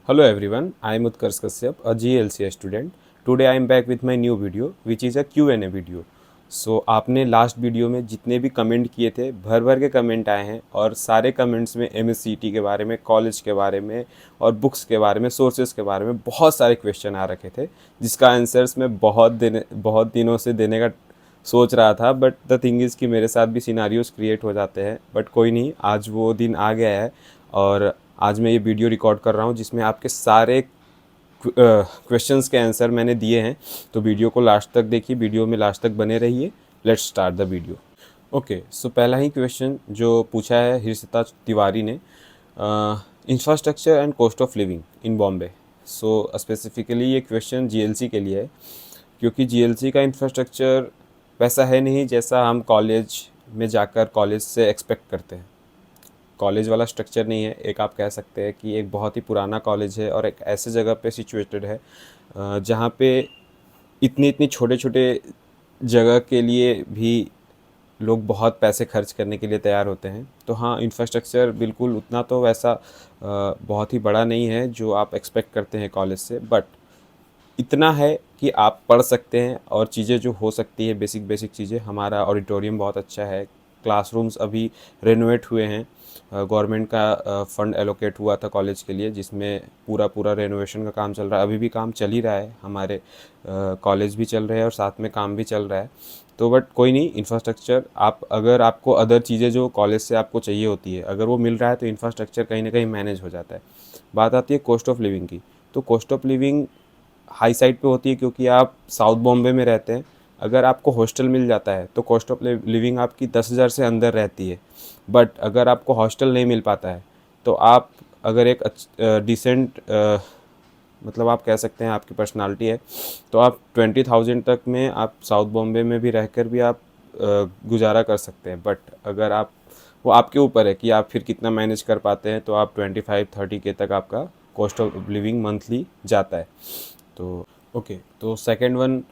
Hello everyone, I am Utkarsh Kashyap, a GLCA student. Today I am back with my new video which is a Q&A video. So आपने last video में जितने भी comment किए थे भर भर के कमेंट आए हैं और सारे कमेंट्स में MSCT के बारे में, कॉलेज के बारे में और बुक्स के बारे में, सोर्सेज के बारे में बहुत सारे क्वेश्चन आ रखे थे जिसका आंसर्स मैं बहुत दिनों से देने का सोच रहा था। बट द थिंग इज़ कि मेरे साथ भी सिनारियोज क्रिएट हो जाते हैं, बट कोई नहीं, आज वो दिन आ गया है और आज मैं ये वीडियो रिकॉर्ड कर रहा हूँ जिसमें आपके सारे क्वेश्चंस के आंसर मैंने दिए हैं। तो वीडियो को लास्ट तक देखिए, वीडियो में लास्ट तक बने रहिए। Let's start the video. Okay, so पहला ही क्वेश्चन जो पूछा है हर्षिता तिवारी ने, infrastructure and cost of living in Bombay. So specifically ये क्वेश्चन जीएलसी के लिए है, क्योंकि जीएलसी का इंफ्रास्ट्रक्चर वैसा है नहीं जैसा हम कॉलेज में जाकर कॉलेज से एक्सपेक्ट करते हैं। कॉलेज वाला स्ट्रक्चर नहीं है। एक आप कह सकते हैं कि एक बहुत ही पुराना कॉलेज है और एक ऐसे जगह पे सिचुएटेड है जहाँ पे इतनी इतनी छोटे छोटे जगह के लिए भी लोग बहुत पैसे खर्च करने के लिए तैयार होते हैं। तो हाँ, इंफ्रास्ट्रक्चर बिल्कुल उतना तो वैसा बहुत ही बड़ा नहीं है जो आप एक्सपेक्ट करते हैं कॉलेज से, बट इतना है कि आप पढ़ सकते हैं और चीज़ें जो हो सकती है, बेसिक बेसिक चीज़ें। हमारा ऑडिटोरियम बहुत अच्छा है, क्लासरूम्स अभी रेनोवेट हुए हैं, गवर्नमेंट का फंड एलोकेट हुआ था कॉलेज के लिए जिसमें पूरा पूरा रेनोवेशन का काम चल रहा है। अभी भी काम चल ही रहा है, हमारे कॉलेज भी चल रहे हैं और साथ में काम भी चल रहा है। तो बट कोई नहीं, इंफ्रास्ट्रक्चर आप अगर आपको अदर चीज़ें जो कॉलेज से आपको चाहिए होती है अगर वो मिल रहा है तो इंफ्रास्ट्रक्चर कहीं ना कहीं मैनेज हो जाता है। बात आती है कॉस्ट ऑफ लिविंग की, तो cost of living high side पे होती है क्योंकि आप साउथ बॉम्बे में रहते हैं। अगर आपको हॉस्टल मिल जाता है तो कॉस्ट ऑफ लिविंग आपकी 10,000 से अंदर रहती है। बट अगर आपको हॉस्टल नहीं मिल पाता है तो आप अगर एक डिसेंट मतलब आप कह सकते हैं आपकी पर्सनालिटी है तो आप 20,000 तक में आप साउथ बॉम्बे में भी रहकर भी आप गुजारा कर सकते हैं। बट अगर आप, वो आपके ऊपर है कि आप फिर कितना मैनेज कर पाते हैं, तो आप 25-30 के तक आपका कॉस्ट ऑफ लिविंग मंथली जाता है। तो ओके, तो सेकंड वन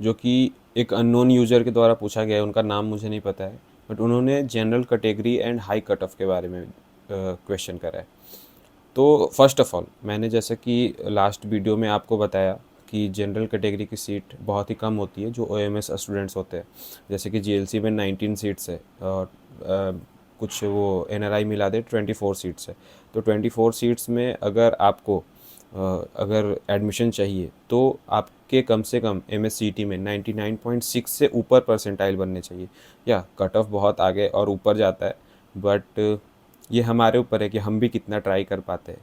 जो कि एक अननोन यूज़र के द्वारा पूछा गया है, उनका नाम मुझे नहीं पता है, बट उन्होंने general category and high cut off के बारे में क्वेश्चन करा है। तो फर्स्ट ऑफ ऑल, मैंने जैसे कि लास्ट वीडियो में आपको बताया कि जनरल कैटेगरी की सीट बहुत ही कम होती है जो ओएमएस स्टूडेंट्स होते हैं। जैसे कि जीएलसी में 19 सीट्स है और कुछ वो एनआरआई मिला दे 24 सीट्स है। तो 24 सीट्स में अगर आपको अगर एडमिशन चाहिए तो आपके कम से कम MSCT में 99.6 से ऊपर परसेंटाइल बनने चाहिए। या कट ऑफ बहुत आगे और ऊपर जाता है, बट ये हमारे ऊपर है कि हम भी कितना ट्राई कर पाते हैं।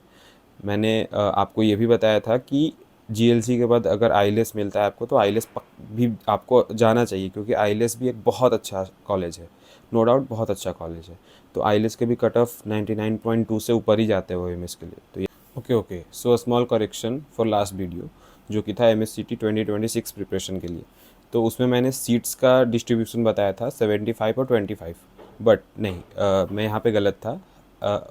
मैंने आपको ये भी बताया था कि जीएलसी के बाद अगर आईलेस मिलता है आपको तो आईलेस भी आपको जाना चाहिए, क्योंकि आईलेस भी एक बहुत अच्छा कॉलेज है, नो डाउट बहुत अच्छा कॉलेज है। तो आईलेस के भी कट ऑफ 99.2 से ऊपर ही जाते हैं OMS के लिए। तो okay, so small correction for last video जो कि था MSCT 2026 प्रिपरेशन के लिए। तो उसमें मैंने सीट्स का डिस्ट्रीब्यूशन बताया था 75 और 25, बट नहीं, मैं यहाँ पे गलत था।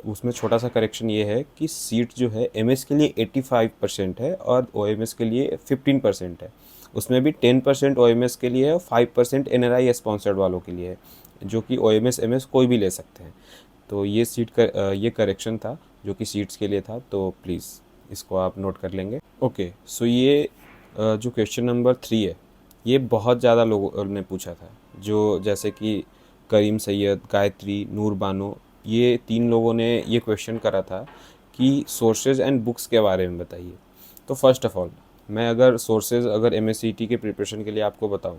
उसमें छोटा सा करेक्शन ये है कि सीट जो है MS के लिए 85% है और OMS के लिए 15% है। उसमें भी 10% OMS के लिए है और 5% NRI स्पॉन्सर्ड वालों के लिए है, जो कि OMS MS कोई भी ले सकते हैं। तो ये ये करेक्शन था जो कि सीट्स के लिए था, तो प्लीज़ इसको आप नोट कर लेंगे। ओके, सो ये जो क्वेश्चन नंबर 3 है ये बहुत ज़्यादा लोगों ने पूछा था, जो जैसे कि करीम सैयद, गायत्री, नूर बानो, ये 3 लोगों ने ये क्वेश्चन करा था कि सोर्सेज एंड बुक्स के बारे में बताइए। तो फर्स्ट ऑफ ऑल, मैं अगर सोर्सेज अगर MSCT के प्रिपरेशन के लिए आपको बताऊं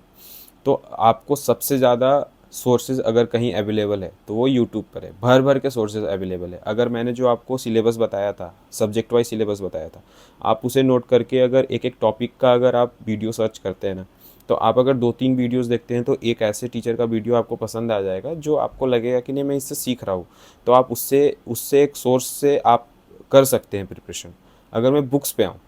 तो आपको सबसे ज़्यादा सोर्सेज अगर कहीं अवेलेबल है तो वो यूट्यूब पर है, भर भर के सोर्सेज अवेलेबल है। अगर मैंने जो आपको सिलेबस बताया था, सब्जेक्ट वाइज सिलेबस बताया था, आप उसे नोट करके अगर एक एक टॉपिक का अगर आप वीडियो सर्च करते हैं ना, तो आप अगर 2-3 वीडियोस देखते हैं तो एक ऐसे टीचर का वीडियो आपको पसंद आ जाएगा जो आपको लगेगा कि नहीं मैं इससे सीख रहा हूँ। तो आप उससे उससे एक सोर्स से आप कर सकते हैं प्रिपरेशन। अगर मैं बुक्स पे आऊँ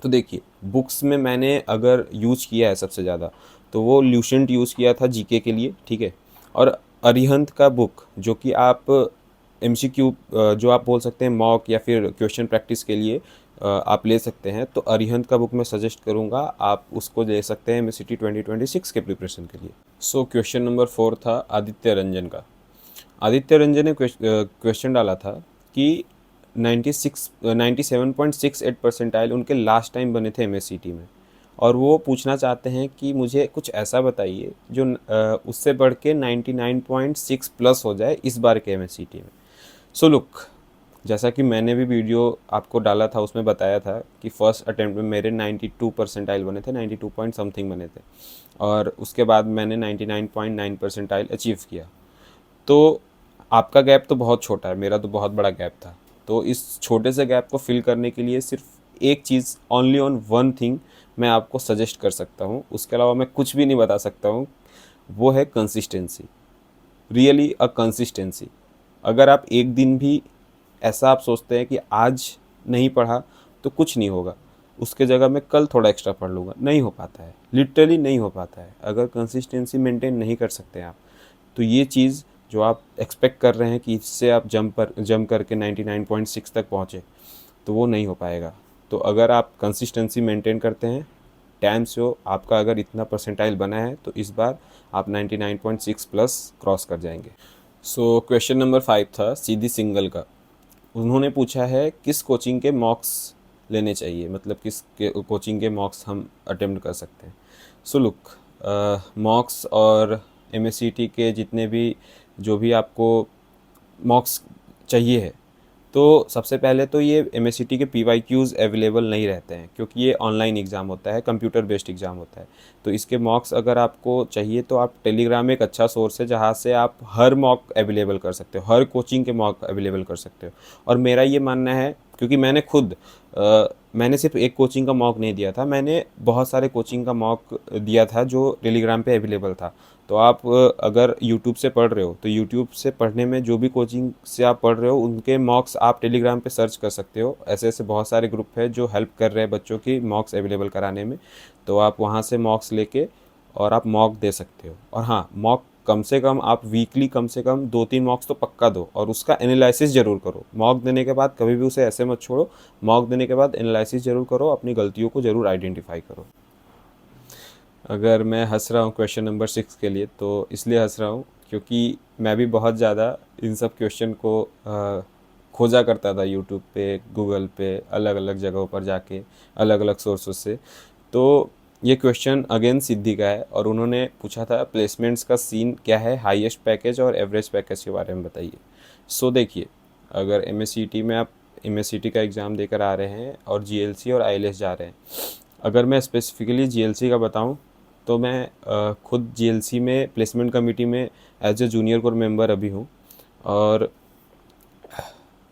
तो देखिए, बुक्स में मैंने अगर यूज़ किया है सबसे ज़्यादा तो वो ल्यूसेंट यूज़ किया था जीके के लिए, ठीक है। और अरिहंत का बुक जो कि आप MCQ जो आप बोल सकते हैं मॉक या फिर क्वेश्चन प्रैक्टिस के लिए आप ले सकते हैं। तो अरिहंत का बुक मैं सजेस्ट करूँगा, आप उसको ले सकते हैं MSCT 2026 के प्रिपरेशन के लिए। सो क्वेश्चन नंबर 4 था आदित्य रंजन का। आदित्य रंजन ने क्वेश्चन डाला था कि 97.68 परसेंटाइल उनके लास्ट टाइम बने थे एमएससीटी में, और वो पूछना चाहते हैं कि मुझे कुछ ऐसा बताइए जो उससे बढ़ के 99.6 प्लस हो जाए इस बार के एमएससीटी में। सो लुक, जैसा कि मैंने भी वीडियो आपको डाला था, उसमें बताया था कि फर्स्ट अटेम्प्ट में मेरे 92 परसेंटाइल बने थे, 92 पॉइंट समथिंग बने थे, और उसके बाद मैंने 99.9 परसेंटाइल अचीव किया। तो आपका गैप तो बहुत छोटा है, मेरा तो बहुत बड़ा गैप था। तो इस छोटे से गैप को फिल करने के लिए सिर्फ एक चीज़, ओनली ऑन वन थिंग मैं आपको सजेस्ट कर सकता हूँ, उसके अलावा मैं कुछ भी नहीं बता सकता हूँ। वो है कंसिस्टेंसी, रियली अ कंसिस्टेंसी। अगर आप एक दिन भी ऐसा आप सोचते हैं कि आज नहीं पढ़ा तो कुछ नहीं होगा, उसके जगह मैं कल थोड़ा एक्स्ट्रा पढ़ लूँगा, नहीं हो पाता है, लिटरली नहीं हो पाता है। अगर कंसिस्टेंसी मेंटेन नहीं कर सकते आप, तो ये चीज़ जो आप एक्सपेक्ट कर रहे हैं कि इससे आप जंप करके 99.6 तक पहुँचे, तो वो नहीं हो पाएगा। तो अगर आप कंसिस्टेंसी मेंटेन करते हैं, डैम श्योर आपका अगर इतना परसेंटाइल बना है तो इस बार आप 99.6 प्लस क्रॉस कर जाएंगे। सो क्वेश्चन नंबर 5 था सीधी सिंगल का। उन्होंने पूछा है किस कोचिंग के मॉक्स लेने चाहिए, मतलब किस कोचिंग के मॉक्स हम अटेम्प्ट कर सकते हैं। सो लुक, मॉक्स और एमएससीटी के जितने भी जो भी आपको मॉक्स चाहिए है, तो सबसे पहले तो ये एमएससीटी के पीवाईक्यूज़ अवेलेबल नहीं रहते हैं, क्योंकि ये ऑनलाइन एग्ज़ाम होता है, कंप्यूटर बेस्ड एग्ज़ाम होता है। तो इसके मॉक्स अगर आपको चाहिए तो आप टेलीग्राम एक अच्छा सोर्स है जहाँ से आप हर मॉक अवेलेबल कर सकते हो, हर कोचिंग के मॉक अवेलेबल कर सकते हो। और मेरा ये मानना है, क्योंकि मैंने खुद मैंने सिर्फ एक कोचिंग का मॉक नहीं दिया था, मैंने बहुत सारे कोचिंग का मॉक दिया था जो टेलीग्राम पे अवेलेबल था। तो आप अगर यूट्यूब से पढ़ रहे हो तो यूट्यूब से पढ़ने में जो भी कोचिंग से आप पढ़ रहे हो उनके मॉक्स आप टेलीग्राम पे सर्च कर सकते हो। ऐसे ऐसे बहुत सारे ग्रुप है जो हेल्प कर रहे हैं बच्चों की मॉक्स अवेलेबल कराने में। तो आप वहाँ से मॉक्स लेके और आप मॉक दे सकते हो। और हाँ, मॉक कम से कम आप वीकली कम से कम 2-3 मॉक्स तो पक्का दो, और उसका एनालिसिस ज़रूर करो। मॉक देने के बाद कभी भी उसे ऐसे मत छोड़ो, मॉक देने के बाद एनालिसिस ज़रूर करो, अपनी गलतियों को ज़रूर आइडेंटिफाई करो। अगर मैं हंस रहा हूँ क्वेश्चन नंबर 6 के लिए, तो इसलिए हंस रहा हूँ क्योंकि मैं भी बहुत ज़्यादा इन सब क्वेश्चन को खोजा करता था यूट्यूब पे, गूगल पे, अलग अलग जगहों पर जाके, अलग अलग सोर्सेस से। तो ये क्वेश्चन अगेन सिद्धि का है, और उन्होंने पूछा था प्लेसमेंट्स का सीन क्या है, हाईएस्ट पैकेज और एवरेज पैकेज के बारे में बताइए। सो देखिए, अगर एमएससीटी में आप एमएससीटी का एग्ज़ाम देकर आ रहे हैं और जीएलसी और आईएलएस जा रहे हैं, अगर मैं स्पेसिफिकली जीएलसी का बताऊं तो मैं खुद जीएलसी में प्लेसमेंट कमेटी में as a junior core member अभी हूं, और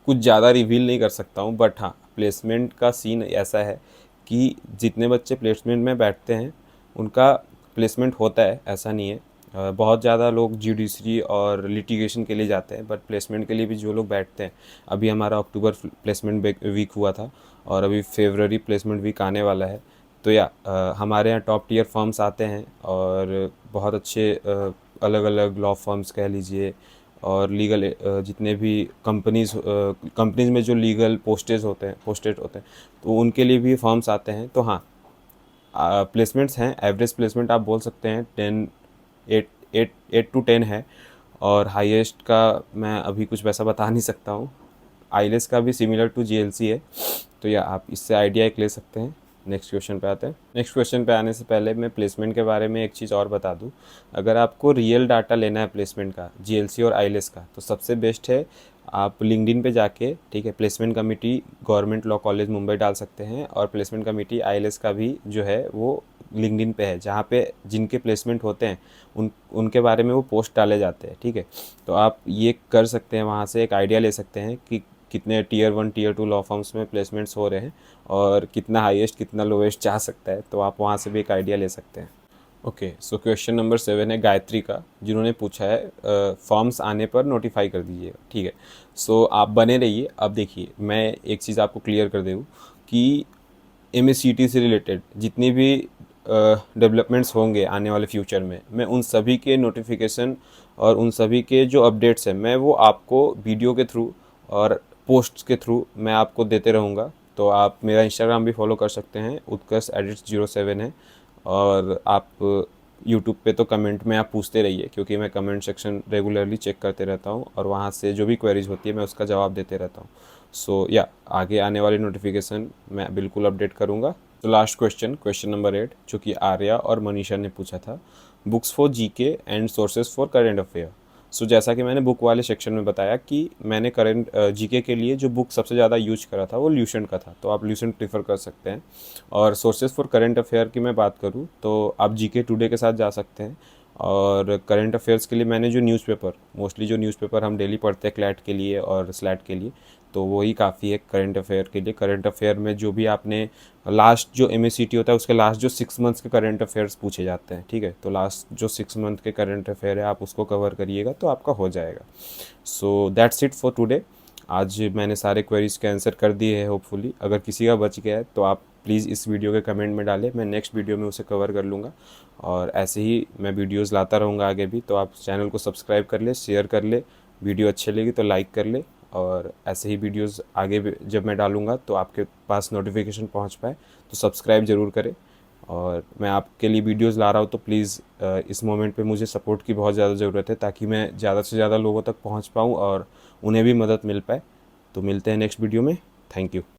कुछ ज़्यादा रिवील नहीं कर सकता हूं, बट हाँ, प्लेसमेंट का सीन ऐसा है कि जितने बच्चे प्लेसमेंट में बैठते हैं उनका प्लेसमेंट होता है, ऐसा नहीं है। बहुत ज़्यादा लोग जुडिशरी और लिटिगेशन के लिए जाते हैं, बट प्लेसमेंट के लिए भी जो लोग बैठते हैं, अभी हमारा अक्टूबर प्लेसमेंट वीक हुआ था और अभी फरवरी प्लेसमेंट वीक आने वाला है। तो या हमारे यहाँ टॉप टियर फर्म्स आते हैं, और बहुत अच्छे अलग अलग लॉ फर्म्स कह लीजिए, और लीगल जितने भी कंपनीज़ में जो लीगल पोस्टेड होते हैं, तो उनके लिए भी फर्म्स आते हैं। तो हाँ, प्लेसमेंट्स हैं, एवरेज प्लेसमेंट आप बोल सकते हैं 8 to 10 है, और हाईएस्ट का मैं अभी कुछ वैसा बता नहीं सकता हूँ। आईएलएस का भी सिमिलर टू जीएलसी है, तो या आप इससे आइडिया एक ले सकते हैं। नेक्स्ट क्वेश्चन पे आते हैं। नेक्स्ट क्वेश्चन पे आने से पहले मैं प्लेसमेंट के बारे में एक चीज़ और बता दूं। अगर आपको रियल डाटा लेना है प्लेसमेंट का, जीएलसी और आईएलएस का, तो सबसे बेस्ट है आप लिंक्डइन पे जाके, ठीक है, placement committee government law college Mumbai डाल सकते हैं, और प्लेसमेंट कमेटी आईएलएस का भी जो है वो लिंक्डइन पे है, जहाँ पे जिनके प्लेसमेंट होते हैं उनके बारे में वो पोस्ट डाले जाते हैं, ठीक है। तो आप ये कर सकते हैं, वहाँ से एक आइडिया ले सकते हैं कि कितने टियर 1 टियर 2 लॉ फर्म्स में प्लेसमेंट्स हो रहे हैं, और कितना हाईएस्ट कितना लोएस्ट जा सकता है, तो आप वहाँ से भी एक आइडिया ले सकते हैं। ओके, सो क्वेश्चन नंबर 7 है गायत्री का, जिन्होंने पूछा है फॉर्म्स आने पर नोटिफाई कर दीजिएगा, ठीक है। सो आप बने रहिए। अब देखिए, मैं एक चीज़ आपको क्लियर कर दूँ कि एमएससीटी से रिलेटेड जितनी भी डेवलपमेंट्स होंगे आने वाले फ्यूचर में, मैं उन सभी के नोटिफिकेशन और उन सभी के जो अपडेट्स हैं, मैं वो आपको वीडियो के थ्रू और पोस्ट के थ्रू मैं आपको देते रहूँगा। तो आप मेरा इंस्टाग्राम भी फॉलो कर सकते हैं, उत्कर्ष एडिट्स 07 है। और आप यूट्यूब पे तो कमेंट में आप पूछते रहिए, क्योंकि मैं कमेंट सेक्शन रेगुलरली चेक करते रहता हूँ, और वहाँ से जो भी क्वेरीज होती है मैं उसका जवाब देते रहता हूँ। सो या आगे आने वाली नोटिफिकेशन मैं बिल्कुल अपडेट करूँगा। तो लास्ट क्वेश्चन नंबर 8, जो कि आर्या और मनीषा ने पूछा था, books for GK and sources for current affair. So जैसा कि मैंने बुक वाले सेक्शन में बताया कि मैंने करेंट जीके के लिए जो बुक सबसे ज़्यादा यूज करा था वो ल्यूसेंट का था, तो आप ल्यूसेंट प्रीफर कर सकते हैं। और सोर्सेज फॉर करेंट अफेयर की मैं बात करूँ तो आप जीके टुडे के साथ जा सकते हैं। और करंट अफेयर्स के लिए मैंने जो न्यूज़पेपर, मोस्टली जो न्यूज़पेपर हम डेली पढ़ते हैं क्लैट के लिए और स्लैट के लिए, तो वही काफ़ी है करंट अफेयर के लिए। करंट अफेयर में जो भी आपने लास्ट जो MACT होता है उसके लास्ट जो 6 मंथ्स के करंट अफेयर्स पूछे जाते हैं, ठीक है, तो लास्ट जो 6 मंथ के करंट अफेयर है आप उसको कवर करिएगा तो आपका हो जाएगा। So that's it for today. आज मैंने सारे क्वेरीज के आंसर कर दिए हैं होपफुली। अगर किसी का बच गया है तो आप प्लीज़ इस वीडियो के कमेंट में डालें, मैं नेक्स्ट वीडियो में उसे कवर कर लूँगा। और ऐसे ही मैं वीडियोस लाता रहूँगा आगे भी, तो आप चैनल को सब्सक्राइब कर ले, शेयर कर ले, वीडियो अच्छी लगी तो लाइक कर ले। और ऐसे ही वीडियोस आगे भी जब मैं डालूँगा तो आपके पास नोटिफिकेशन पहुँच पाए तो सब्सक्राइब ज़रूर करें। और मैं आपके लिए वीडियोस ला रहा हूँ तो प्लीज़ इस मोमेंट पे मुझे सपोर्ट की बहुत ज़्यादा ज़रूरत है, ताकि मैं ज़्यादा से ज़्यादा लोगों तक पहुँच पाऊँ और उन्हें भी मदद मिल पाए। तो मिलते हैं नेक्स्ट वीडियो में। Thank you.